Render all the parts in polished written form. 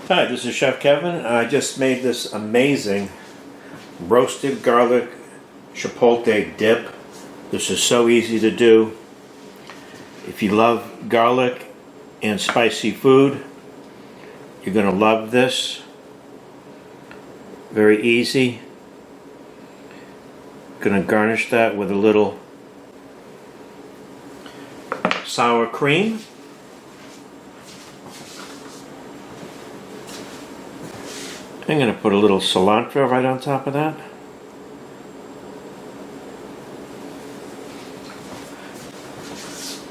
Hi, this is Chef Kevin. I just made this amazing roasted garlic chipotle dip. This is so easy to do. If you love garlic and spicy food, you're going to love this. Very easy. Going to garnish that with a little sour cream. I'm going to put a little cilantro right on top of that.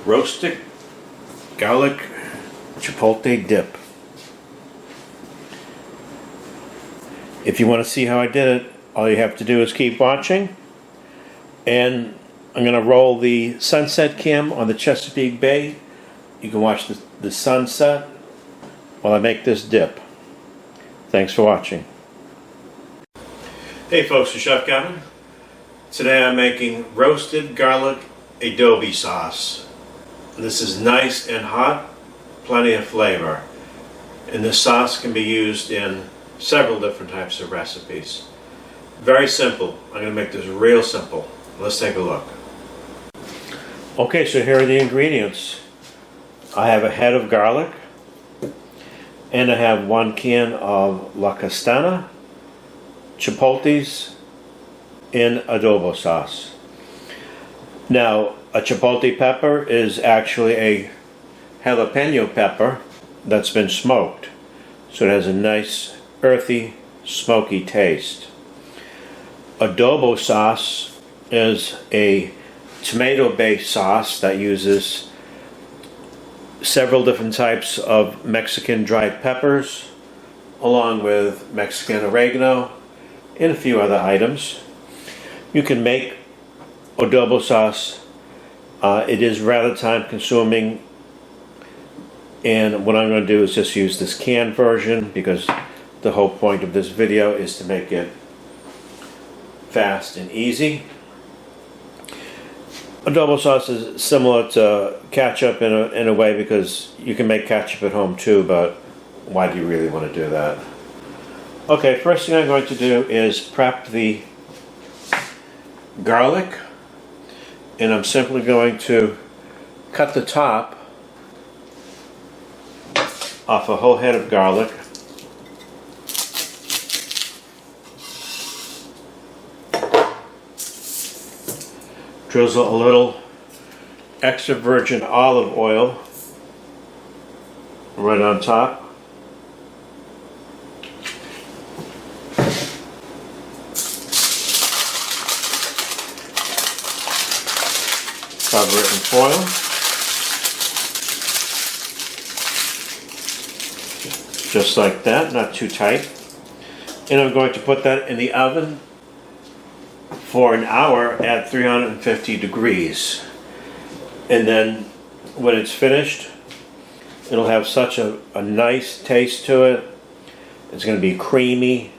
Roasted garlic chipotle dip. If you want to see how I did it, all you have to do is keep watching. And I'm going to roll the sunset cam on the Chesapeake Bay. You can watch the sunset while I make this dip. Thanks for watching. Hey folks, it's Chef Kevin. Today I'm making roasted garlic adobe sauce. This is nice and hot, plenty of flavor. And this sauce can be used in several different types of recipes. Very simple. I'm going to make this real simple. Let's take a look. Okay, so here are the ingredients. I have a head of garlic. And I have 1 can of La Castana, chipotles in adobo sauce. Now, a chipotle pepper is actually a jalapeno pepper that's been smoked. So it has a nice, earthy, smoky taste. Adobo sauce is a tomato-based sauce that uses several different types of Mexican dried peppers, along with Mexican oregano and a few other items. You can make adobo sauce. It is rather time consuming, and what I'm going to do is just use this canned version because the whole point of this video is to make it fast and easy. Adobo sauce is similar to ketchup in a way because you can make ketchup at home too, but why do you really want to do that? Okay, first thing I'm going to do is prep the garlic, and I'm simply going to cut the top off a whole head of garlic. Drizzle a little extra virgin olive oil right on top. Cover it in foil. Just like that, not too tight. And I'm going to put that in the oven for an hour at 350 degrees. And then when it's finished, it'll have such a nice taste to it. It's going to be creamy.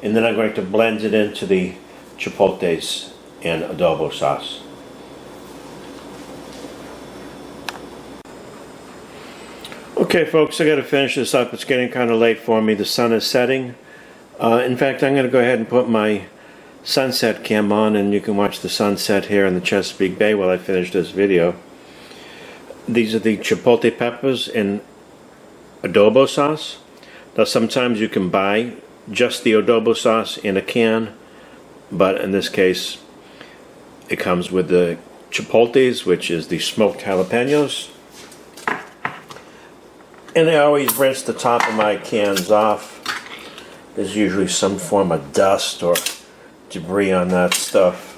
And then I'm going to blend it into the chipotles and adobo sauce. Okay folks, I got to finish this up. It's getting kind of late for me. The sun is setting. In fact, I'm going to go ahead and put my sunset cam on, and you can watch the sunset here in the Chesapeake Bay while I finish this video. These are the chipotle peppers in adobo sauce. Now sometimes you can buy just the adobo sauce in a can, but in this case it comes with the chipotles, which is the smoked jalapenos. And I always rinse the top of my cans off. There's usually some form of dust or debris on that stuff.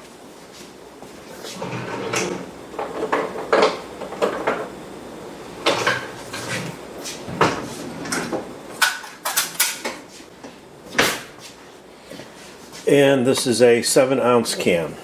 And this is a 7-ounce can.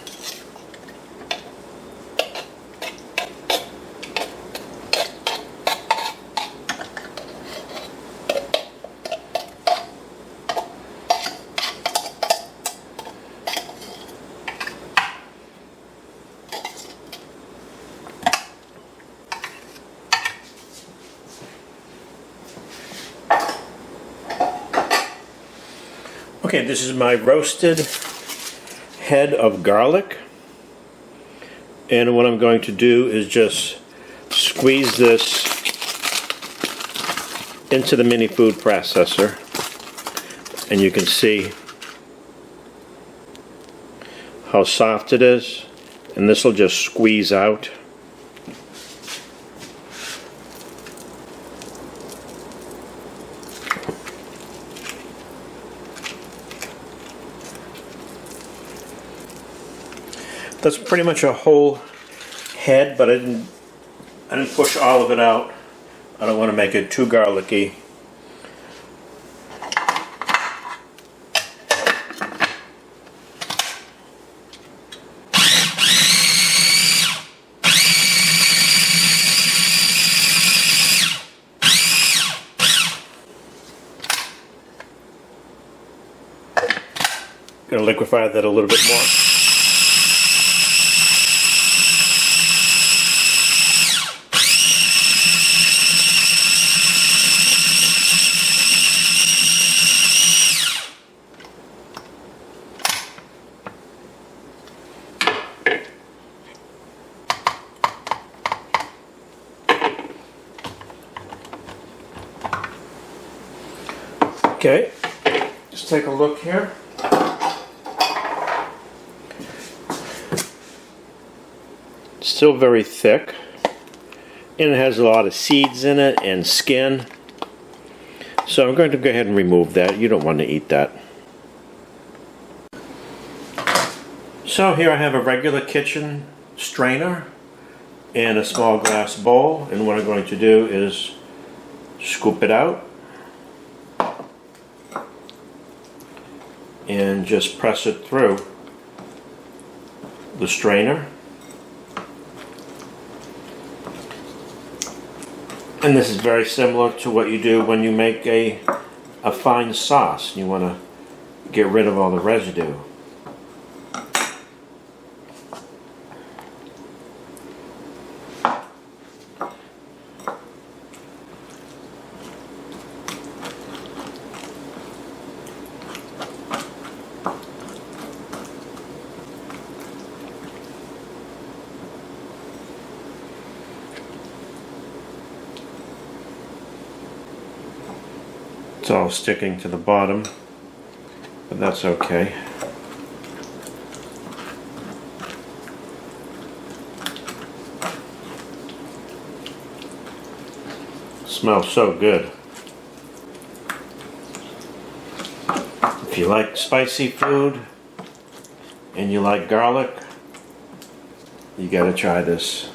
Okay, this is my roasted head of garlic. And what I'm going to do is just squeeze this into the mini food processor. And you can see how soft it is. And this will just squeeze out. That's pretty much a whole head, but I didn't push all of it out. I don't want to make it too garlicky. Gonna liquefy that a little bit more. Okay, just take a look here. Still very thick, and it has a lot of seeds in it and skin. So I'm going to go ahead and remove that. You don't want to eat that. So here I have a regular kitchen strainer and a small glass bowl, and what I'm going to do is scoop it out and just press it through the strainer. And this is very similar to what you do when you make a fine sauce. You want to get rid of all the residue. It's all sticking to the bottom, but that's okay. Smells so good. If you like spicy food and you like garlic, you gotta try this.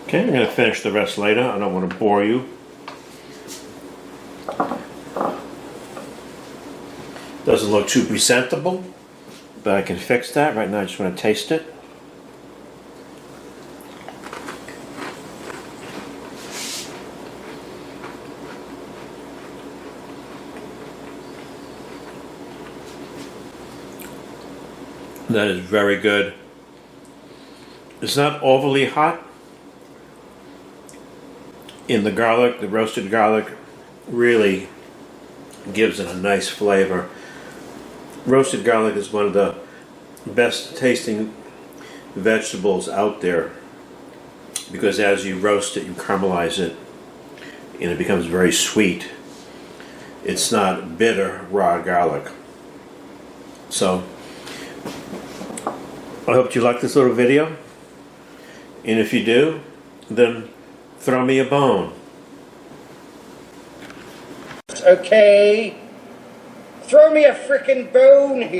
Okay, I'm going to finish the rest later. I don't want to bore you. Doesn't look too presentable, but I can fix that. Right now I just want to taste it. That is very good. It's not overly hot. In the garlic, the roasted garlic really gives it a nice flavor. Roasted garlic is one of the best tasting vegetables out there because as you roast it, you caramelize it, and it becomes very sweet. It's not bitter, raw garlic. So, I hope you like this little video, and if you do, then throw me a bone. Okay, throw me a frickin' bone here.